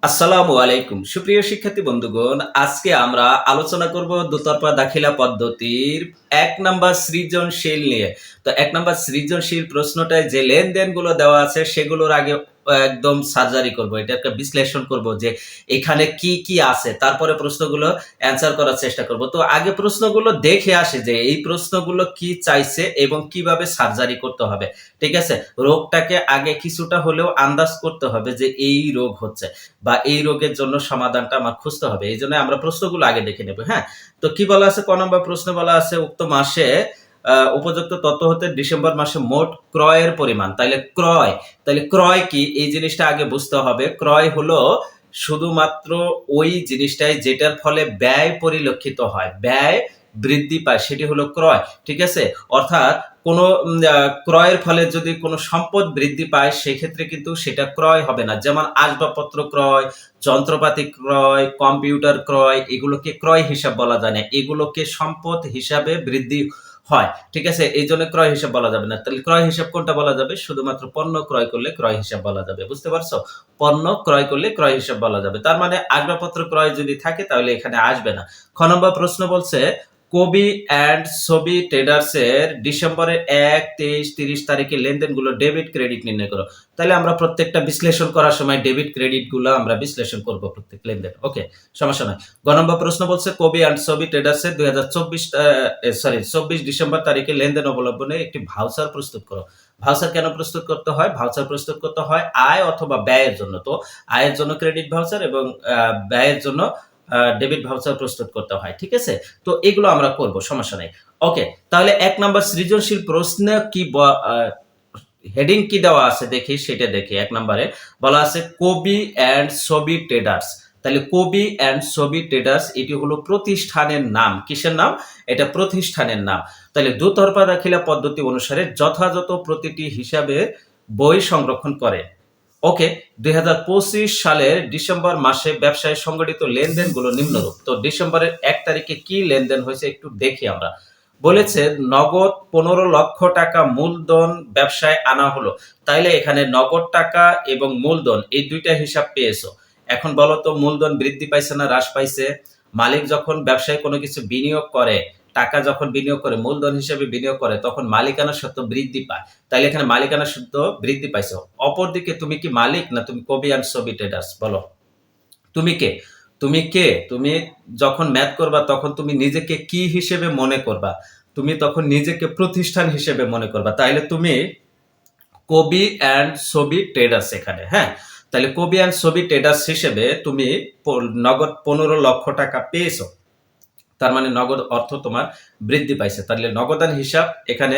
আসসালামু আলাইকুম সুপ্রিয় শিক্ষার্থী বন্ধুগণ, আজকে আমরা আলোচনা করব দোতরফা দাখিলা পদ্ধতির ১ নাম্বার সৃজনশীল নিয়ে। তো ১ নাম্বার সৃজনশীল প্রশ্নটায় যে লেনদেনগুলো দেওয়া আছে সেগুলোর আগে একদম সার্জারি করব, এটা একটা বিশ্লেষণ করব যে এখানে কি কি আছে, তারপরে প্রশ্নগুলো অ্যান্সার করার চেষ্টা করব। তো আগে প্রশ্নগুলো দেখে আসে যে এই প্রশ্নগুলো কি চাইছে এবং কিভাবে সার্জারি করতে হবে। ঠিক আছে, রোগটাকে আগে কিছুটা হলেও আন্দাজ করতে হবে যে এই রোগ হচ্ছে বা এই রোগের জন্য সমাধানটা আমার খুঁজতে হবে। এই জন্য আমরা প্রশ্নগুলো আগে দেখে নেব। হ্যাঁ, তো কি বলা আছে? ক নম্বর প্রশ্নে বলা আছে উক্ত মাসে উপযুক্ত তথ্য হতে ডিসেম্বর মাসে মোট ক্রয়ের পরিমাণ। তাইলে ক্রয় কি এই জিনিসটা আগে বুঝতে হবে। ক্রয় হলো শুধুমাত্র ওই জিনিসটাই যেটার ফলে ব্যয় পরিলক্ষিত হয়, ব্যয় বৃদ্ধি পায়, সেটি হলো ক্রয়। ঠিক আছে, অর্থাৎ কোনো ক্রয়ের ফলে যদি কোনো সম্পদ বৃদ্ধি পায় সেক্ষেত্রে কিন্তু সেটা ক্রয় হবে না। যেমন আসবাবপত্র ক্রয়, যন্ত্রপাতি ক্রয়, কম্পিউটার ক্রয়, এগুলোকে ক্রয় হিসাব বলা যায় না, এগুলোকে সম্পদ হিসাবে বৃদ্ধি হয়। ঠিক আছে, এই জন্য ক্রয় হিসাব বলা যাবে না। তাহলে ক্রয় হিসাব কোনটা বলা যাবে? শুধুমাত্র পণ্য ক্রয় করলে ক্রয় হিসাব বলা যাবে। বুঝতে পারছো? পণ্য ক্রয় করলে ক্রয় হিসাব বলা যাবে। তার মানে আসবাবপত্র ক্রয় যদি থাকে তাহলে এখানে আসবে না। খ নম্বর প্রশ্ন বলছে কবি অ্যান্ড ছবি ট্রেডার্স এর ডিসেম্বরের ১, ২৩, ৩০ তারিখে লেনদেনগুলো ডেবিট ক্রেডিট নির্ণয় করো। তাহলে আমরা প্রত্যেকটা বিশ্লেষণ করার সময় ডেবিট ক্রেডিট গুলো আমরা বিশ্লেষণ করব প্রত্যেক লেনদেন। ওকে, সমস্যা নয়। গ নম্বর প্রশ্ন বলছে কবি অ্যান্ড ছবি ট্রেডার্স এর ২৪ ডিসেম্বর তারিখে লেনদেন অবলম্বনে একটি ভাউচার প্রস্তুত করো। ভাউচার কেন প্রস্তুত করতে হয়? ভাউচার প্রস্তুত করতে হয় আয় অথবা ব্যয়ের জন্য। তো আয়ের জন্য ক্রেডিট ভাউচার এবং ব্যয়ের জন্য ডেবিট ভাউচার প্রস্তুত করতে হয়। ঠিক আছে, তো এগুলো আমরা করব, সমস্যা নেই। ওকে, তাহলে ১ নাম্বার সৃজনশীল প্রশ্ন কি হেডিং কি দেওয়া আছে দেখি, সেটা দেখি। ১ নাম্বারে বলা আছে কবি অ্যান্ড ছবি ট্রেডার্স। তাহলে কবি অ্যান্ড ছবি ট্রেডার্স এটি হলো প্রতিষ্ঠানের নাম। কিসের নাম? এটা প্রতিষ্ঠানের নাম। তাহলে দুতরফা দাখিলা পদ্ধতি অনুসারে যথাযথ প্রতিটি হিসাবে বই সংরক্ষণ করে। ওকে, ২০২৫ সালের ডিসেম্বর মাসে ব্যবসায় সংগঠিত লেনদেনগুলো নিম্নরূপ। তো ডিসেম্বরের ১ তারিখে কি লেনদেন হয়েছে একটু দেখি আমরা। বলেছে নগদ ১৫ লক্ষ টাকা মূলধন ব্যবসায় আনা হলো। তাইলে এখানে নগদ টাকা এবং মূলধন এই দুইটা হিসাব পেয়েছো। এখন বলো তো মূলধন বৃদ্ধি পাইছে না হ্রাস পাইছে? মালিক যখন ব্যবসায় কোনো কিছু বিনিয়োগ করে, টাকা যখন বিনিয়োগ করে, মূলধন হিসেবে বিনিয়োগ করে, তখন মালিকানা সত্ত্ব বৃদ্ধি পায়। তাইলে এখানে মালিকানা সত্ত্ব বৃদ্ধি পাইছো। অপরদিকে তুমি কি মালিক না তুমি কবি অ্যান্ড ছবি ট্রেডার্স? বলো তুমি কে? তুমি যখন ম্যাথ করবা তখন তুমি নিজেকে কি হিসেবে মনে করবা? তুমি তখন নিজেকে প্রতিষ্ঠান হিসেবে মনে করবা। তাইলে তুমি কবি অ্যান্ড ছবি ট্রেডার্স এখানে। হ্যাঁ, তাহলে কবি অ্যান্ড ছবি ট্রেডার্স হিসেবে তুমি নগদ ১৫ লক্ষ টাকা পেয়েছো। তার মানে নগদ অর্থ তোমার বৃদ্ধি পাইছে। তাহলে নগদান হিসাব এখানে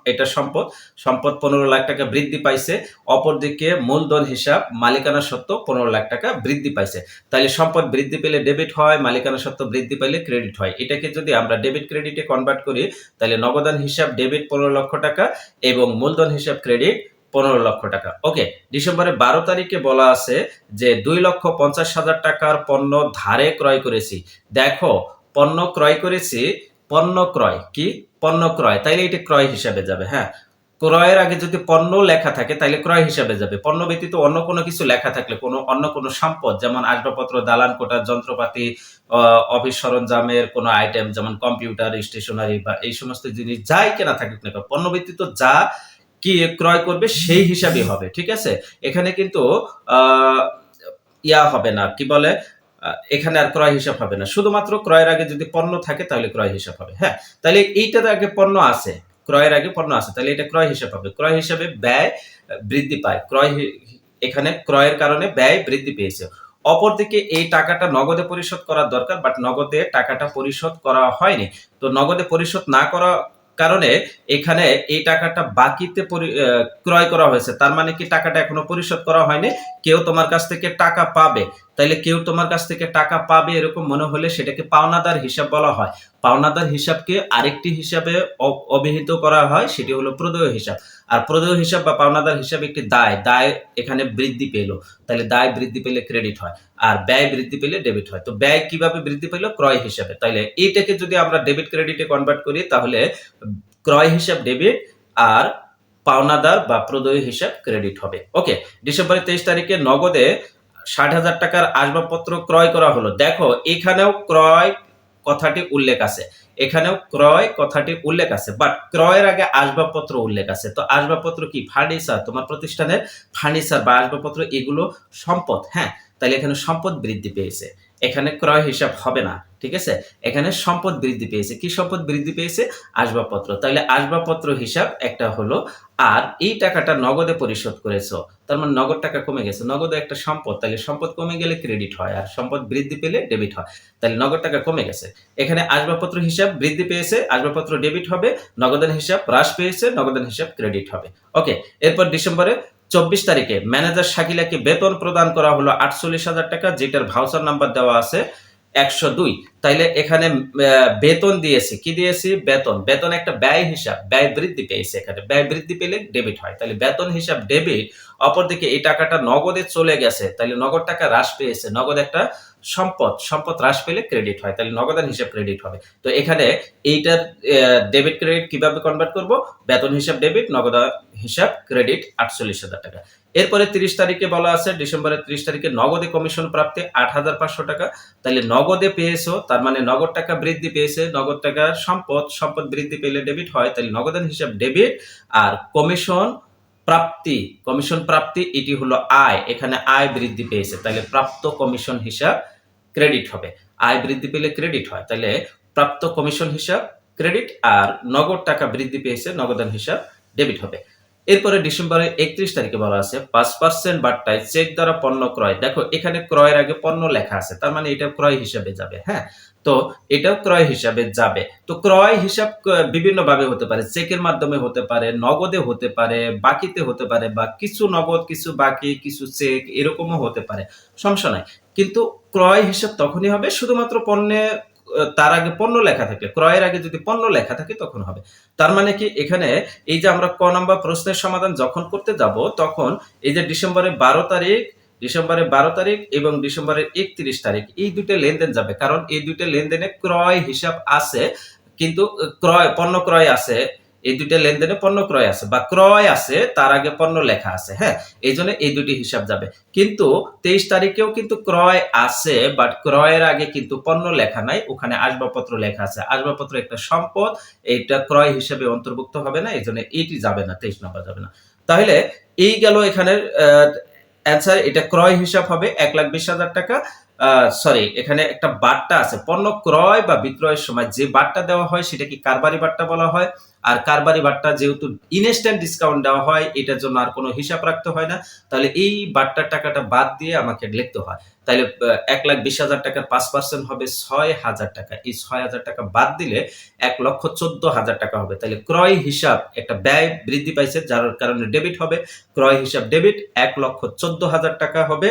এটা সম্পদ। সম্পদ ১৫ লাখ টাকা বৃদ্ধি পাইছে। অপরদিকে মূলধন হিসাব মালিকানা সত্ত্ব ১৫ লাখ টাকা বৃদ্ধি পাইছে। তাহলে সম্পদ বৃদ্ধি পেলে ডেবিট হয়, মালিকানা সত্ত্ব বৃদ্ধি পাইলে ক্রেডিট হয়। এটাকে যদি আমরা ডেবিট ক্রেডিটে কনভার্ট করি তাহলে নগদান হিসাব ডেবিট ১৫ লক্ষ টাকা এবং মূলধন হিসাব ক্রেডিট ১৫ লক্ষ টাকা। ওকে, ডিসেম্বরের ১২ তারিখে বলা আছে যে ২,৫০,০০০ টাকার পণ্য ধারে ক্রয় করেছি। দেখো পণ্য ক্রয় করেছি, পণ্য ক্রয় কি? পণ্য ক্রয়, তাইলে এটা ক্রয় হিসাবে যাবে। হ্যাঁ, ক্রয়ের আগে যদি পণ্য লেখা থাকে তাহলে ক্রয় হিসাবে যাবে। পণ্য ব্যতীত অন্য কোনো কিছু লেখা থাকলে অন্য কোনো সম্পদ যেমন আসবাবপত্র, দালান কোঠা, যন্ত্রপাতি, অফিস সরঞ্জামের কোনো আইটেম যেমন কম্পিউটার, স্টেশনারি বা এই সমস্ত জিনিস যাই কেনা থাকুক না কেন, পণ্য ব্যতীত যা কি ক্রয় করবে সেই হিসাবে হবে। ঠিক আছে, এখানে কিন্তু আহ হবে না, কি বলে, এখানে আর ক্রয় হিসাব হবে না। শুধুমাত্র ক্রয়ের আগে যদি পণ্য থাকে তাহলে ক্রয় হিসাব হবে। হ্যাঁ, তাহলে এইটার আগে পণ্য আছে, ক্রয়ের আগে পণ্য আছে, তাহলে এটা ক্রয় হিসাব হবে। ক্রয় হিসাবে ব্যয় বৃদ্ধি পায়। এখানে ক্রয়ের কারণে ব্যয় বৃদ্ধি পেয়েছে। অপরদিকে এই টাকাটা নগদে পরিশোধ করার দরকার, বাট নগদে টাকাটা পরিশোধ করা হয়নি। তো নগদে পরিশোধ না করা কারণে এখানে এই টাকাটা বাকিতে ক্রয় করা হয়েছে। তার মানে কি টাকাটা এখনো পরিশোধ করা হয়নি। কেউ তোমার কাছ থেকে টাকা পাবে, তাইলে কেউ তোমার কাছ থেকে টাকা পাবে এরকম মনে হলে সেটাকে পাওনাদার হিসাব বলা হয়। পাওনাদার হিসাবকে আরেকটি হিসাবে অভিহিত করা হয়, সেটি হলো প্রদেয় হিসাব। আর প্রদেয় হিসাব বা পাওনাদার হিসাব একটি দায় এখানে বৃদ্ধি পেল, তাহলে দায় বৃদ্ধি পেলে ক্রেডিট হয়, আর ব্যয় বৃদ্ধি পেলে ডেবিট হয়। তো ব্যয় কিভাবে বৃদ্ধি পেল? ক্রয় হিসাবে। তাইলে এইটাকে যদি আমরা ডেবিট ক্রেডিটে কনভার্ট করি তাহলে ক্রয় হিসাব ডেবিট আর পাওনাদার বা প্রদেয় হিসাব ক্রেডিট হবে। ওকে, ডিসেম্বরের ২৩ তারিখে নগদে 60,000 টাকার আসবাবপত্র ক্রয় করা হলো। দেখো এখানেও ক্রয় কথাটি উল্লেখ আছে, এখানেও ক্রয় কথাটি উল্লেখ আছে, বাট ক্রয়ের আগে আসবাবপত্র উল্লেখ আছে। তো আসবাবপত্র কি? ফার্নিচার, তোমার প্রতিষ্ঠানের ফার্নিচার বা আসবাবপত্র এগুলো সম্পদ। হ্যাঁ, তাহলে এখানে সম্পদ বৃদ্ধি পেয়েছে, এখানে ক্রয় হিসাব হবে না। ঠিক আছে, এখানে সম্পদ বৃদ্ধি পেয়েছে। কি সম্পদ বৃদ্ধি পেয়েছে? আসবাবপত্র। তাহলে আসবাবপত্র হিসাব একটা হলো। আর এই টাকাটা নগদে পরিশোধ করেছো, তার মানে নগদ টাকা কমে গেছে। নগদ একটা সম্পদ, তাহলে সম্পদ কমে গেলে ক্রেডিট হয়, আর সম্পদ বৃদ্ধি পেলে ডেবিট হয়। তাহলে নগদ টাকা কমে গেছে। এখানে আসবাবপত্র হিসাব বৃদ্ধি পেয়েছে, আসবাবপত্র ডেবিট হবে। নগদান হিসাব হ্রাস পেয়েছে, নগদান হিসাব ক্রেডিট হবে। ওকে, এরপর ডিসেম্বরে 24 তারিখে ম্যানেজার শাকিলাকে বেতন প্রদান করা হলো 48,000 টাকা, যেটার ভাউচার নাম্বার দেওয়া আছে 102। তাইলে এখানে বেতন দিয়েছি, কি দিয়েছি? বেতন। বেতন একটা ব্যয় হিসাব, ব্যয় বৃদ্ধি পেয়েছে, এখানে ব্যয় বৃদ্ধি পেলে ডেবিট হয়। তাহলে বেতন হিসাব ডেবিট। অপরদিকে এই টাকাটা নগদে চলে গেছে, তাহলে নগদ টাকা হ্রাস পেয়েছে। নগদ একটা সম্পদ, সম্পদ হ্রাস পেলে ক্রেডিট হয়, তাহলে নগদান হিসাব ক্রেডিট হবে। তো এখানে এইটার ডেবিট ক্রেডিট কিভাবে কনভার্ট করব? বেতন হিসাব ডেবিট, নগদান হিসাব ক্রেডিট 48,000 টাকা। এরপরে 30 তারিখে বলা আছে, ডিসেম্বরের 30 তারিখে নগদে কমিশন প্রাপ্তি 8,500 টাকা। তাহলে নগদে পেয়েছো, তার মানে নগদ টাকা বৃদ্ধি পেয়েছে। নগদ টাকা সম্পদ, সম্পদ বৃদ্ধি পেলে ডেবিট হয়, তাহলে নগদান হিসাব ডেবিট। আর কমিশন প্রাপ্তি, কমিশন প্রাপ্তি এটি হলো আয়, এখানে আয় বৃদ্ধি পেয়েছে, তাহলে প্রাপ্ত কমিশন হিসাব ক্রেডিট হবে। আয় বৃদ্ধি পেলে ক্রেডিট হয়, তাহলে প্রাপ্ত কমিশন হিসাব ক্রেডিট। আর নগদ টাকা বৃদ্ধি পেয়েছে, নগদান হিসাব ডেবিট হবে। এরপরে ডিসেম্বরের 31 তারিখে বলা আছে 5% বাট্টায় চেক দ্বারা পণ্য ক্রয়। দেখো এখানে ক্রয়ের আগে পণ্য লেখা আছে, তার মানে এটা ক্রয় হিসাবে যাবে। হ্যাঁ, তো এটাও ক্রয় হিসাবে যাবে। তো ক্রয় হিসাব বিভিন্ন ভাবে হতে পারে, চেকের মাধ্যমে হতে পারে, নগদে হতে পারে, বাকিতে হতে পারে, বা কিছু নগদ কিছু বাকি কিছু চেক এরকমও হতে পারে, সমস্যা নাই। কিন্তু ক্রয় হিসাব তখনই হবে শুধুমাত্র পণ্যের তার আগে পণ্য লেখা থাকলে, ক্রয়ের আগে যদি পণ্য লেখা থাকে তখন হবে। তার মানে কি, এখানে এই যে আমরা ক নাম্বার প্রশ্নের সমাধান যখন করতে যাব, তখন এই যে ডিসেম্বরের 12 তারিখ, ডিসেম্বরের 12 তারিখ এবং ডিসেম্বরের 31 তারিখ এই দুটো লেনদেন যাবে, কারণ এই দুটো লেনদেনে ক্রয় হিসাব আছে, কিন্তু ক্রয় পণ্য ক্রয় আছে। এই দুটো লেনদেনে পণ্য ক্রয় আছে বা ক্রয় আছে, তার আগে পণ্য লেখা আছে। হ্যাঁ, এই জন্য এই দুটি হিসাব যাবে। কিন্তু 23 তারিখেও কিন্তু ক্রয় আছে, বাট ক্রয়ের আগে কিন্তু পণ্য লেখা নাই, ওখানে আসবাবপত্র লেখা আছে। আসবাবপত্র একটা সম্পদ, এইটা ক্রয় হিসেবে অন্তর্ভুক্ত হবে না, এই জন্য এইটি যাবে না, 23 নম্বর যাবে না। তাহলে এই গেল এখানের অ্যান্সার। এটা ক্রয় হিসাব হবে 1,20,000 টাকা। সরি, এখানে একটা বাট্টা আছে, পণ্য ক্রয় বা বিক্রয়ের সময় যে বাট্টা দেওয়া হয় সেটাকে কারবারি বাট্টা বলা হয়। আর কারবারি বাট্টা যেহেতু ইনস্ট্যান্ট ডিসকাউন্ট দেওয়া হয়, এটার জন্য আর কোনো হিসাব রাখতে হয় না, তাহলে এই বাট্টার টাকাটা বাদ দিয়ে আমাকে লিখতে হয়। তাহলে 1,20,000 টাকার 5% হবে 6,000 টাকা। এই 6,000 টাকা বাদ দিলে 1,14,000 টাকা হবে। তাহলে ক্রয় হিসাব একটা ব্যয় বৃদ্ধি পাইছে, যার কারণে ডেবিট হবে। ক্রয় হিসাব ডেবিট 1,14,000 টাকা হবে।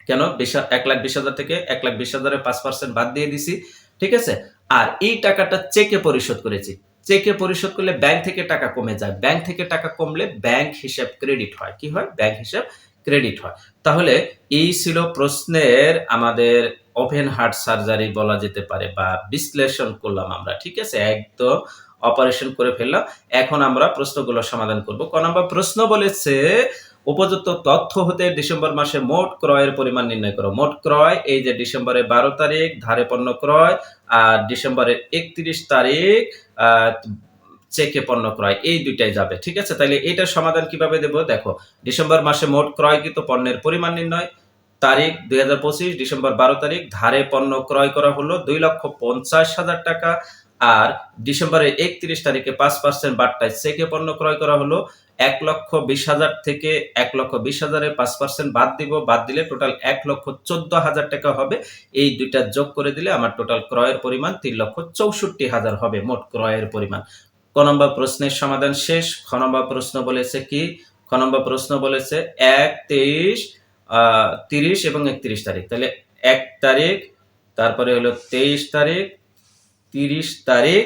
কেন? 1,20,000 থেকে 1,20,000 এর 5% বাদ দিয়ে দিছি। ঠিক আছে, আর এই টাকাটা চেকে পরিশোধ করেছি। চেকে পরিশোধ করলে ব্যাংক থেকে টাকা কমে যায়, ব্যাংক থেকে টাকা কমলে ব্যাংক হিসাব ক্রেডিট হয়। কি হয়? ব্যাংক হিসাব ক্রেডিট হয়। তাহলে এই ছিল প্রশ্নের আমাদের ওপেন হার্ট সার্জারি বলা যেতে পারে, বা বিশ্লেষণ করলাম আমরা। ঠিক আছে, একদম অপারেশন করে ফেললাম। এখন আমরা প্রশ্নগুলো সমাধান করব। ক নম্বর প্রশ্ন বলেছে, উপযুক্ত তথ্য হতে ডিসেম্বর মাসে মোট ক্রয়ের পরিমাণ নির্ণয় করো। মোট ক্রয় এই যে ডিসেম্বরের 12 তারিখ ধারে পণ্য ক্রয়, আর ডিসেম্বরের 31 তারিখ চেকে পণ্য ক্রয়, এই দুইটাই যাবে। ঠিক আছে, তাহলে এটার সমাধান কিভাবে দেব? দেখো, ডিসেম্বর মাসে মোট ক্রয়কৃত পণ্যের পরিমাণ নির্ণয়, তারিখ 2025, ডিসেম্বর 12 তারিখ ধারে পণ্য ক্রয় করা হলো 2,50,000 টাকা। আর ডিসেম্বরের 31 তারিখে 5% বাট্টায় চেকে পণ্য ক্রয় করা হলো 1,20,000 থেকে 1,20,000 এর 5% বাদ দিব, বাদ দিলে টোটাল 1,14,000 টাকা হবে। এই দুইটা যোগ করে দিলে আমার টোটাল ক্রয়ের পরিমাণ 3,64,000 হবে, মোট ক্রয়ের পরিমাণ। ক নম্বর প্রশ্নের সমাধান শেষ। খ নম্বর প্রশ্ন বলেছে কি? খ নম্বর প্রশ্ন বলেছে 1, 23, 30 এবং 31 তারিখ। তাহলে 1 তারিখ, তারপরে হলো 23 তারিখ, 30 তারিখ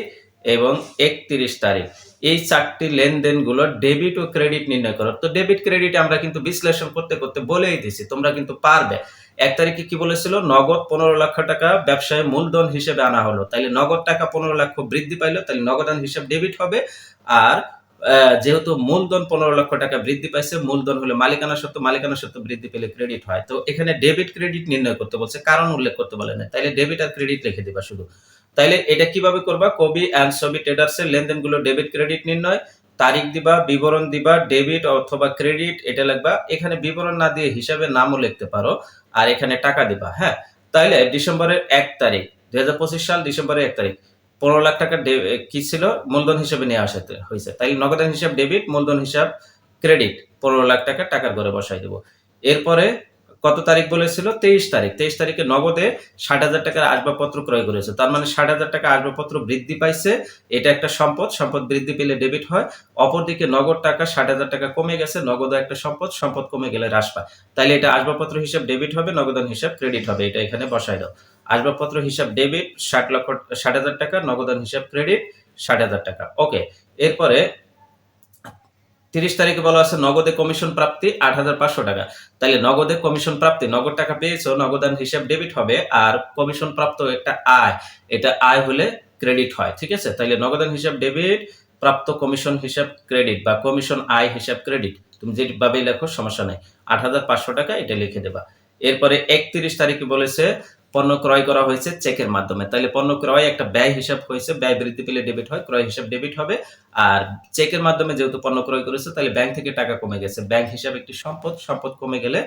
এবং 31 তারিখ, এই চারটি লেনদেনগুলো ডেবিট ও ক্রেডিট নির্ণয় করো। তো ডেবিট ক্রেডিট আমরা কিন্তু বিশ্লেষণ করতে করতে বলেই দিছি, তোমরা কিন্তু পারবে। 1 তারিখে কি বলেছিল? নগদ 15 লক্ষ টাকা ব্যবসায় মূলধন হিসেবে আনা হলো, তাহলে নগদ টাকা 15 লক্ষ বৃদ্ধি পাইলো, তাহলে নগদান হিসাব ডেবিট হবে। আর যেহেতু মূলধন 15 লক্ষ টাকা বৃদ্ধি পাইছে, মূলধন হলে মালিকানা সত্ত্ব বৃদ্ধি পেলে ক্রেডিট হয়। তো এখানে ডেবিট ক্রেডিট নির্ণয় করতে বলছে, কারণ উল্লেখ করতে বলে না, তাইলে ডেবিট আর ক্রেডিট লিখে দিবা শুধু। তাইলে এটা কিভাবে করবা, কবি অ্যান্ড ছবি ট্রেডার্স এর লেনদেনগুলো ডেবিট ক্রেডিট নির্ণয়, তারিখ দিবা, বিবরণ দিবা, ডেবিট অথবা ক্রেডিট এটা লিখবা। এখানে বিবরণ না দিয়ে হিসাবের নামও লিখতে পারো, আর এখানে টাকা দিবা। হ্যাঁ, তাইলে ডিসেম্বরের 1 তারিখ 2025 সাল ডিসেম্বরের 1 তারিখ 15 লাখ টাকা কি ছিল, মূলধন হিসেবে নিয়ে আসা হয়েছে। তাইলে নগদান হিসাব ডেবিট, মূলধন হিসাব ক্রেডিট, 15 লাখ টাকা টাকার ঘরে বসাই দেবো। এরপরে কত তারিখ বলেছিল, 23 তারিখ। 23 তারিখে নগদে 60,000 টাকার আসবাবপত্র ক্রয় করেছে, তার মানে 60,000 টাকা আসবাবপত্র বৃদ্ধি পাইছে, এটা একটা সম্পদ, সম্পদ বৃদ্ধি পেলে ডেবিট হয়। অপরদিকে নগদ টাকা 60,000 টাকা কমে গেছে, নগদ একটা সম্পদ, সম্পদ কমে গেলে হ্রাস পায়। তাইলে এটা আসবাবপত্র হিসাব ডেবিট হবে, নগদান হিসাব ক্রেডিট হবে, এটা এখানে বসাই দাও। আসবাবপত্র হিসাব ডেবিট 60,000 টাকা, নগদান হিসাব ক্রেডিট 60,000 টাকা। ওকে, এরপরে 30 তারিখে বলা আছে নগদে কমিশন প্রাপ্তি 8,500 টাকা। তাহলে নগদে কমিশন প্রাপ্তি, নগদ টাকা পেয়েছো, নগদান হিসাব ডেবিট হবে, আর কমিশন প্রাপ্ত একটা আয়, এটা আয় হলে ক্রেডিট হয়। ঠিক আছে, তাহলে নগদান হিসাব ডেবিট, প্রাপ্ত কমিশন হিসাব ক্রেডিট, বা কমিশন আয় হিসাব ক্রেডিট, তুমি যেভাবে লেখো সমস্যা নেই। 8,500 টাকা এটা লিখে দেবা। এরপরে 31 তারিখে বলেছে পণ্য ক্রয় করা হয়েছে চেকের মাধ্যমে। তাহলে পণ্য ক্রয় একটা ব্যয় হিসাব হয়েছে, ব্যয় বৃদ্ধি পেলে ডেবিট হয়, ক্রয় হিসাব ডেবিট হবে। আর চেকের মাধ্যমে যেহেতু পণ্য ক্রয় করেছে, তাহলে ব্যাংক থেকে টাকা কমে গেছে, ব্যাংক হিসাব একটি সম্পদ, সম্পদ কমে গেলে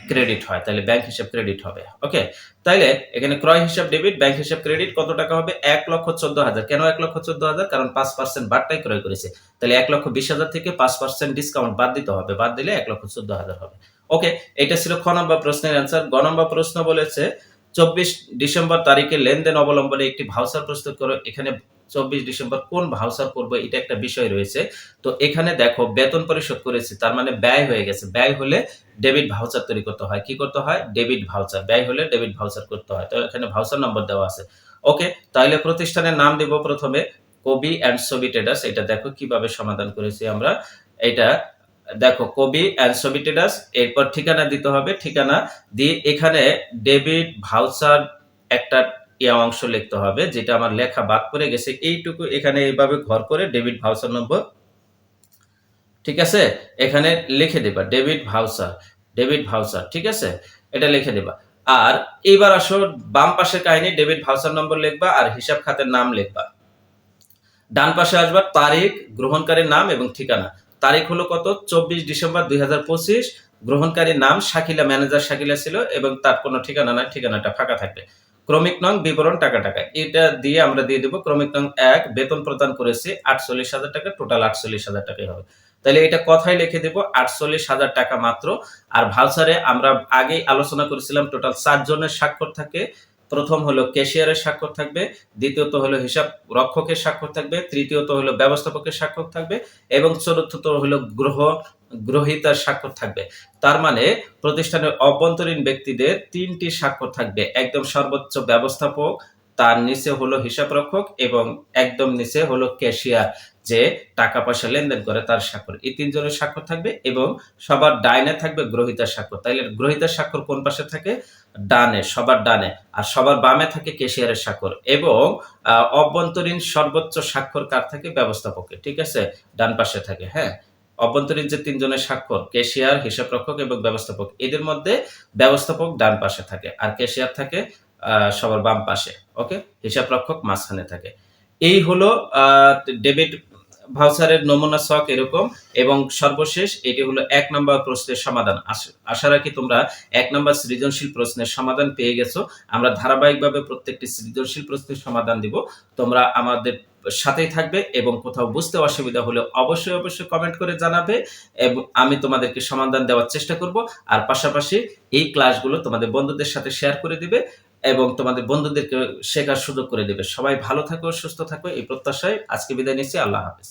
ক্রেডিট হয়, তাহলে ব্যাংক হিসাব ক্রেডিট হবে। ওকে, তাইলে এখানে ক্রয় হিসাব ডেবিট, ব্যাংক হিসাব ক্রেডিট কত টাকা হবে, 1,14,000। কেন 1,14,000? কারণ 5% বাদটাই ক্রয় করেছে, তাহলে 1,20,000 থেকে 5% ডিসকাউন্ট বাদ দিতে হবে, বাদ দিলে 1,14,000 হবে। ওকে, এটা ছিল খ নম্বর প্রশ্নের অ্যান্সার। গ নম্বর প্রশ্ন বলেছে 24 ডিসেম্বর তারিখে লেনদেন অবলম্বনে একটি ভাউচার প্রস্তুত করো। এখানে 24 ডিসেম্বর কোন ভাউচার করবো এটা একটা বিষয় রয়েছে। তো এখানে দেখো বেতন পরিশোধ করেছি, তার মানে ব্যয় হয়ে গেছে, ব্যয় হলে ডেবিট ভাউচার তৈরি করতে হয়। কি করতে হয়, ডেবিট ভাউচার, ব্যয় হলে ডেবিট ভাউচার করতে হয়। তো এখানে ভাউচার নম্বর দেওয়া আছে। ওকে, তাহলে প্রতিষ্ঠানের নাম দিব প্রথমে কবি অ্যান্ড ছবি ট্রেডার্স। এটা দেখো কিভাবে সমাধান করেছি আমরা। এটা দেখো কবি অ্যান্ড ছবি ট্রেডার্স, এরপর ঠিকানা দিতে হবে, ঠিকানা দিয়ে এখানে ডেবিট ভাউচার একটা অংশ লিখতে হবে, যেটা আমার লেখা বাদ পড়ে গেছে, এইটুকু এখানে এইভাবে ঘর করে ডেবিট ভাউচার নম্বর, ঠিক আছে, এখানে লিখে দেবা ডেবিট ভাউচার, ডেবিট ভাউচার, ঠিক আছে, এটা লিখে দেবা। আর এইবার আসো বাম পাশের কাহিনী, ডেবিট ভাউচার নম্বর লিখবা আর হিসাব খাতের নাম লিখবা। ডান পাশে আসবা তারিখ, গ্রহণকারীর নাম এবং ঠিকানা। তারিখ হলো কত, 24 ডিসেম্বর 2025। গ্রহণকারীর নাম শাকিলা, ম্যানেজার শাকিলা ছিল, এবং তার কোনো ঠিকানা নাই, ঠিকানাটা ফাঁকা থাকবে। ক্রমিক নং, বিবরণ, টাকা টাকা, এটা দিয়ে আমরা দিয়ে দেবো। ক্রমিক নং 1, বেতন প্রদান করেছি 48,000 টাকা, টোটাল 48,000 টাকাই হবে। তাহলে এটা কথায় লিখে দেবো 48,000 টাকা মাত্র। আর ভাউচারে আমরা আগেই আলোচনা করেছিলাম টোটাল 4 জনের স্বাক্ষর থাকে। প্রথম হলো ক্যাশিয়ারের স্বাক্ষর থাকবে, দ্বিতীয়ত হলো হিসাব রক্ষকের স্বাক্ষর থাকবে, তৃতীয়ত হলো ব্যবস্থাপকের স্বাক্ষর থাকবে, এবং চতুর্থত হলো গ্রহীতার স্বাক্ষর থাকবে। তার মানে প্রতিষ্ঠানের অভ্যন্তরীণ ব্যক্তিদের 3টি স্বাক্ষর থাকবে, একদম সর্বোচ্চ ব্যবস্থাপক, তার নিচে হলো হিসাব রক্ষক, এবং একদম নিচে হলো ক্যাশিয়ার, যে টাকা পয়সা লেনদেন করে তার স্বাক্ষর। এই 3 জনের স্বাক্ষর থাকবে, এবং সবার ডাইনে থাকবে গ্রহীতার স্বাক্ষর। তাইলে গ্রহীতার স্বাক্ষর কোন পাশে থাকে, ডানে, সবার ডানে। আর সবার বামে থাকে ক্যাশিয়ারের স্বাক্ষর, এবং অভ্যন্তরীণ সর্বোচ্চ স্বাক্ষর কার থাকে, ব্যবস্থাপকের, ঠিক আছে, ডান পাশে থাকে। হ্যাঁ, অভ্যন্তরীণ যে 3 জনের স্বাক্ষর, ক্যাশিয়ার, হিসাব রক্ষক এবং ব্যবস্থাপক, এদের মধ্যে ব্যবস্থাপক ডান পাশে থাকে, আর ক্যাশিয়ার থাকে সবার বাম পাশে। ওকে, হিসাব রক্ষক মাঝখানে থাকে। এই হলো ডেবিট ভাউচারের নমুনা ছক এরকম। এবং সর্বশেষ এটি হলো 1 নম্বর প্রশ্নের সমাধান। আশা রাখি তোমরা 1 নম্বর সৃজনশীল প্রশ্নের সমাধান পেয়ে গেছো। আমরা ধারাবাহিকভাবে প্রত্যেকটি সৃজনশীল প্রশ্নের সমাধান দিব। তোমরা আমাদের সাথেই থাকবে, এবং কোথাও বুঝতে অসুবিধা হলে অবশ্যই অবশ্যই কমেন্ট করে জানাবে, এবং আমি তোমাদেরকে সমাধান দেওয়ার চেষ্টা করব। আর পাশাপাশি এই ক্লাসগুলো তোমাদের বন্ধুদের সাথে শেয়ার করে দিবে, এবং তোমাদের বন্ধুদেরকে শেখার সুযোগ করে দেবে। সবাই ভালো থাকো, সুস্থ থাকো, এই প্রত্যাশায় আজকে বিদায় নিচ্ছি। আল্লাহ হাফেজ।